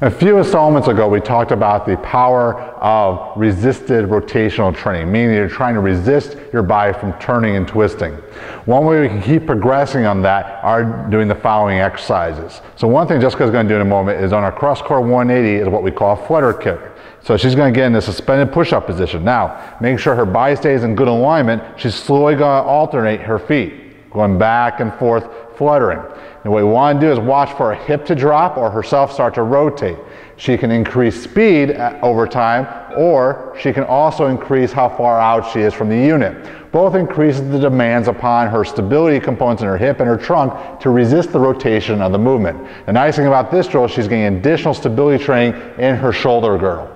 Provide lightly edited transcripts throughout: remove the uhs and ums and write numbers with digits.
A few installments ago, we talked about the power of resisted rotational training, meaning you're trying to resist your body from turning and twisting. One way we can keep progressing on that are doing the following exercises. So one thing Jessica's going to do in a moment is on our CrossCore 180 is what we call a Flutter Kick. So she's going to get in the suspended push-up position. Now, make sure her body stays in good alignment. She's slowly going to alternate her feet, going back and forth, fluttering. And what we want to do is watch for a hip to drop or herself start to rotate. She can increase speed over time, or she can also increase how far out she is from the unit. Both increases the demands upon her stability components in her hip and her trunk to resist the rotation of the movement. The nice thing about this drill is she's getting additional stability training in her shoulder girdle.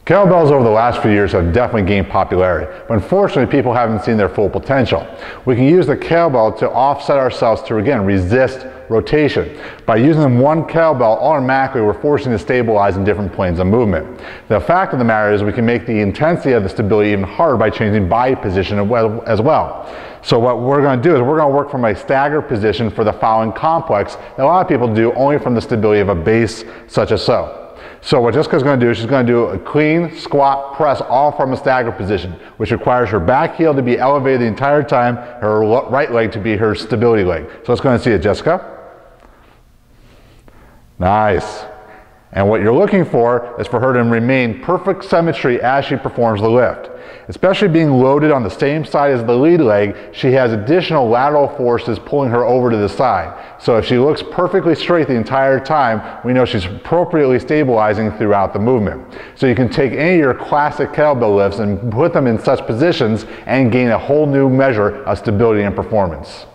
Kettlebells over the last few years have definitely gained popularity, but unfortunately people haven't seen their full potential. We can use the kettlebell to offset ourselves to, again, resist rotation. By using one kettlebell, automatically we're forcing to stabilize in different planes of movement. The fact of the matter is we can make the intensity of the stability even harder by changing body position as well. So what we're going to do is we're going to work from a staggered position for the following complex that a lot of people do only from the stability of a base such as so. So what Jessica's going to do is she's going to do a clean squat press all from a staggered position, which requires her back heel to be elevated the entire time, her right leg to be her stability leg. So let's go and see it, Jessica. Nice. And what you're looking for is for her to remain perfect symmetry as she performs the lift. Especially being loaded on the same side as the lead leg, she has additional lateral forces pulling her over to the side. So if she looks perfectly straight the entire time, we know she's appropriately stabilizing throughout the movement. So you can take any of your classic kettlebell lifts and put them in such positions and gain a whole new measure of stability and performance.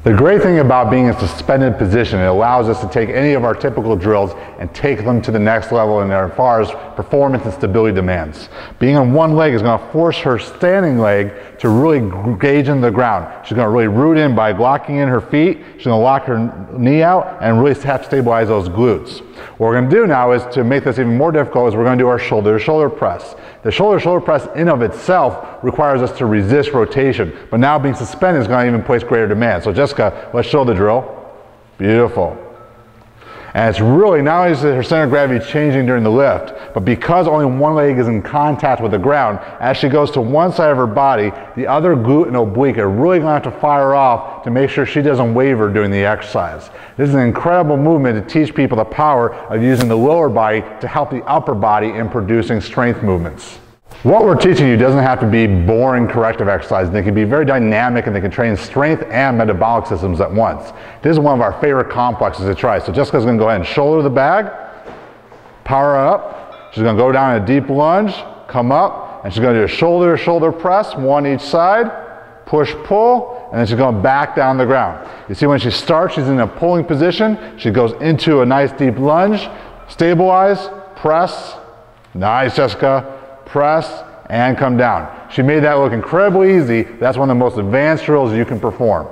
The great thing about being in a suspended position, it allows us to take any of our typical drills and take them to the next level in as far as performance and stability demands. Being on one leg is going to force her standing leg to really gauge in the ground. She's going to really root in by locking in her feet. She's going to lock her knee out and really have to stabilize those glutes. What we're going to do now is to make this even more difficult is we're going to do our shoulder-to-shoulder press. The shoulder-to-shoulder press in of itself requires us to resist rotation, but now being suspended is going to even place greater demand. So Jessica, let's show the drill. Beautiful. And it's really, not only is her center of gravity changing during the lift, but because only one leg is in contact with the ground, as she goes to one side of her body, the other glute and oblique are really going to have to fire off to make sure she doesn't waver during the exercise. This is an incredible movement to teach people the power of using the lower body to help the upper body in producing strength movements. What we're teaching you doesn't have to be boring corrective exercises. They can be very dynamic and they can train strength and metabolic systems at once. This is one of our favorite complexes to try. So Jessica's going to go ahead and shoulder the bag, power up. She's going to go down in a deep lunge, come up, and she's going to do a shoulder-to-shoulder press, one each side, push, pull, and then she's going back down the ground. You see when she starts, she's in a pulling position. She goes into a nice deep lunge, stabilize, press. Nice, Jessica. Press and come down. She made that look incredibly easy. That's one of the most advanced drills you can perform.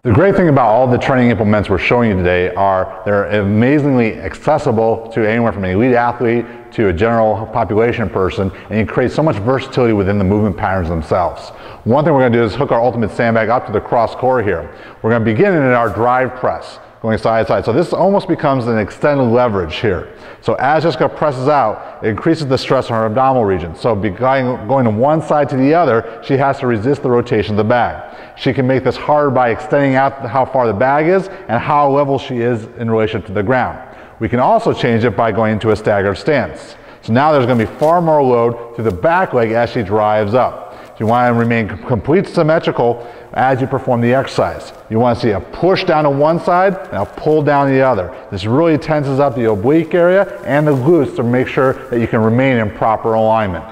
The great thing about all the training implements we're showing you today are they're amazingly accessible to anyone from an elite athlete to a general population person, and you create so much versatility within the movement patterns themselves. One thing we're going to do is hook our ultimate sandbag up to the CrossCore here. We're going to begin in our drive press, going side to side. So this almost becomes an extended leverage here. So as Jessica presses out, it increases the stress on her abdominal region. So going to one side to the other, she has to resist the rotation of the bag. She can make this harder by extending out how far the bag is and how level she is in relation to the ground. We can also change it by going into a staggered stance. So now there's going to be far more load through the back leg as she drives up. You want to remain completely symmetrical as you perform the exercise. You want to see a push down to one side and a pull down the other. This really tenses up the oblique area and the glutes to make sure that you can remain in proper alignment.